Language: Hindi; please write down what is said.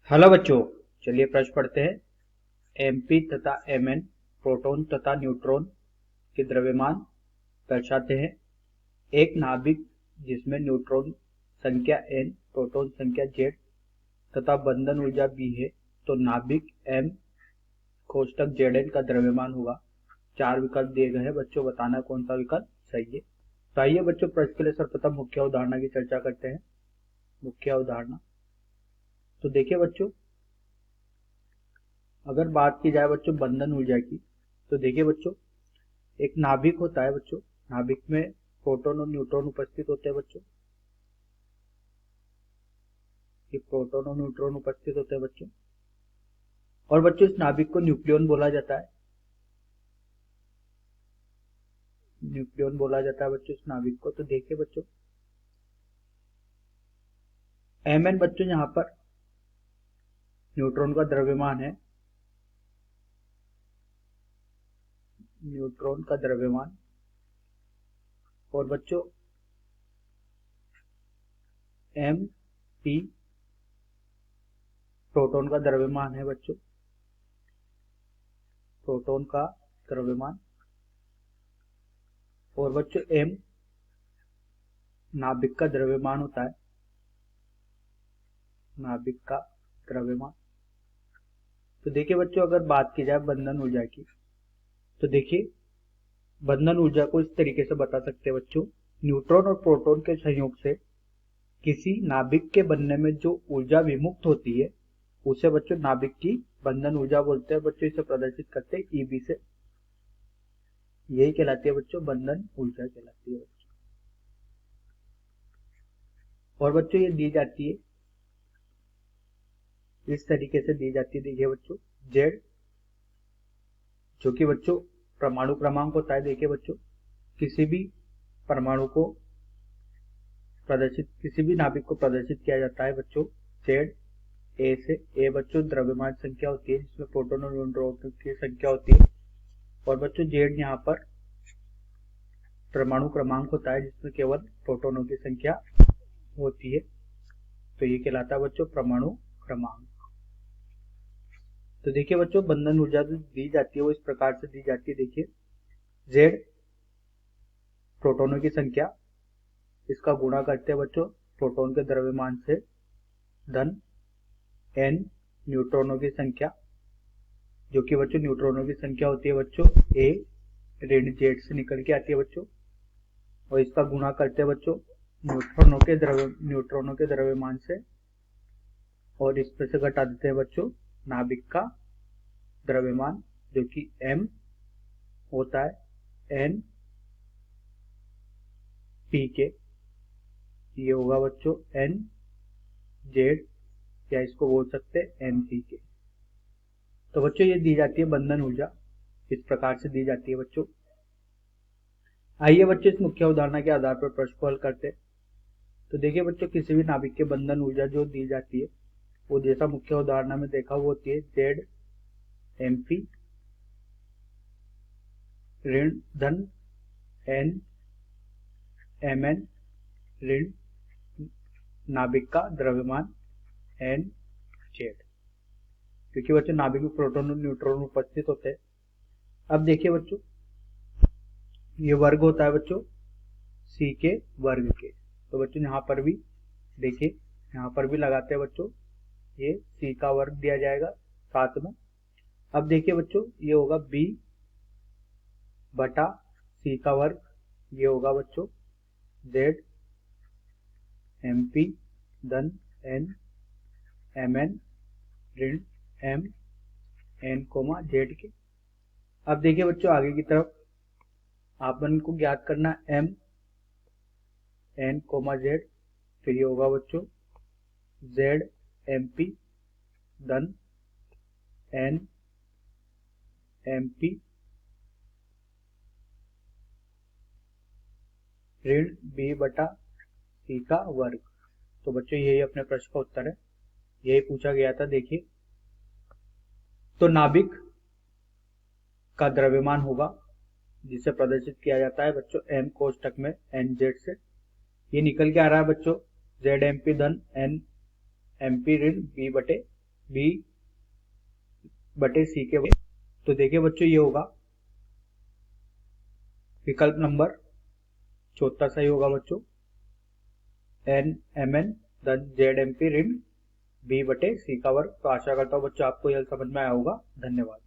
हेलो बच्चों, चलिए प्रश्न पढ़ते हैं। एमपी तथा एमएन प्रोटॉन तथा न्यूट्रॉन के द्रव्यमान दर्शाते हैं। एक नाभिक जिसमें न्यूट्रॉन संख्या n, प्रोटॉन संख्या z तथा बंधन ऊर्जा b है, तो नाभिक m कोष्टक Zn का द्रव्यमान होगा। 4 विकल्प दिए गए हैं बच्चों, बताना कौन सा विकल्प सही है। तो आइए बच्चों, प्रश्न के लिए सर्वप्रथम मुख्य उदाहरण की चर्चा करते हैं। मुख्य उदाहरण तो देखिए बच्चों, अगर बात की जाए बच्चों बंधन ऊर्जा की, तो देखिए बच्चों, एक नाभिक होता है बच्चों। नाभिक में प्रोटॉन और न्यूट्रॉन उपस्थित होते हैं बच्चों। ये प्रोटॉन और न्यूट्रॉन उपस्थित होते हैं बच्चों। और बच्चों, इस नाभिक को न्यूक्लियन बोला जाता है। न्यूक्लियन बोला जाता है बच्चों इस नाभिक को। तो देखिए बच्चों, Mn बच्चों यहाँ पर न्यूट्रॉन का द्रव्यमान है। न्यूट्रॉन का द्रव्यमान। और बच्चों Mp प्रोटॉन का द्रव्यमान है बच्चों। प्रोटॉन का द्रव्यमान। और बच्चों M नाभिक का द्रव्यमान होता है। नाभिक का द्रव्यमान। तो देखिए बच्चों, अगर बात की जाए बंधन ऊर्जा की, तो देखिए बंधन ऊर्जा को इस तरीके से बता सकते हैं बच्चों। न्यूट्रॉन और प्रोटॉन के संयोग से किसी नाभिक के बनने में जो ऊर्जा विमुक्त होती है, उसे बच्चों नाभिक की बंधन ऊर्जा बोलते हैं बच्चों। इसे प्रदर्शित करते हैं ईबी से। यही कहलाती है बच्चों बंधन ऊर्जा कहलाती है बच्चों। और बच्चों ये दी जाती है, इस तरीके से दी जाती है। देखिए बच्चों, जेड जो कि बच्चों परमाणु क्रमांक होता है। देखिए बच्चों, किसी भी परमाणु को प्रदर्शित, किसी भी नाभिक को प्रदर्शित किया जाता है बच्चों जेड ए से। ए बच्चों द्रव्यमान संख्या होती है, जिसमें प्रोटॉन और न्यूट्रॉन की संख्या होती है। और बच्चों जेड यहाँ पर परमाणु क्रमांक होता है, जिसमें केवल प्रोटॉनों की संख्या होती है। तो ये कहलाता है बच्चों परमाणु क्रमांक। तो देखिए बच्चों, बंधन ऊर्जा जो दी जाती है वो इस प्रकार से दी जाती है। देखिए, जेड प्रोटॉनों की संख्या, इसका गुणा करते हैं बच्चों प्रोटॉन के द्रव्यमान से, धन एन न्यूट्रॉनों की संख्या, जो कि बच्चों न्यूट्रॉनों की संख्या होती है बच्चों ए ऋण जेड से निकल के आती है बच्चों। और इसका गुणा करते हैं बच्चों न्यूट्रॉनों के द्रव्यमान से। और इस पर से घटा देते हैं बच्चों नाभिक का द्रव्यमान, जो कि m होता है n p के। ये होगा बच्चों n जेड, या इसको बोल सकते हैं n p के। तो बच्चों ये दी जाती है बंधन ऊर्जा, इस प्रकार से दी जाती है बच्चों। आइए बच्चों, इस मुख्य उदाहरण के आधार पर प्रश्न को हल करते हैं। तो देखिए बच्चों, किसी भी नाभिक के बंधन ऊर्जा जो दी जाती है, वो जैसा मुख्य उदाहरण में देखा वो होती है जेड mp ऋण धन n mn ऋण नाभिक का द्रव्यमान n जेड, क्योंकि बच्चों नाभिक में प्रोटॉन और न्यूट्रॉन उपस्थित होते हैं। अब देखिए बच्चों, ये वर्ग होता है बच्चों c के वर्ग के। तो बच्चों यहाँ पर भी देखिए, यहाँ पर भी लगाते हैं बच्चों, ये c का वर्ग दिया जाएगा साथ में। अब देखिए बच्चों, ये होगा b बटा c का वर्ग। ये होगा बच्चों z mp धन n mn ऋण m n z के। अब देखिए बच्चों, आगे की तरफ आपन को ज्ञात करना m n z। तो ये होगा बच्चों z mp धन n mp ऋण b बटा c का वर्ग। तो बच्चों यही अपने प्रश्न का उत्तर है, यही पूछा गया था। देखिए, तो नाभिक का द्रव्यमान होगा, जिसे प्रदर्शित किया जाता है बच्चों m कोष्टक में nz से। ये निकल के आ रहा है बच्चों z mp धन n mp ऋण b बटे बी बटे सी के। तो देखिए बच्चों, ये होगा विकल्प नंबर चौथा सही होगा बच्चों, एन एम एन धन जेड एम पी ऋण बी बटे सी का वर्ग। तो आशा करता हूँ बच्चों आपको यह समझ में आया होगा। धन्यवाद।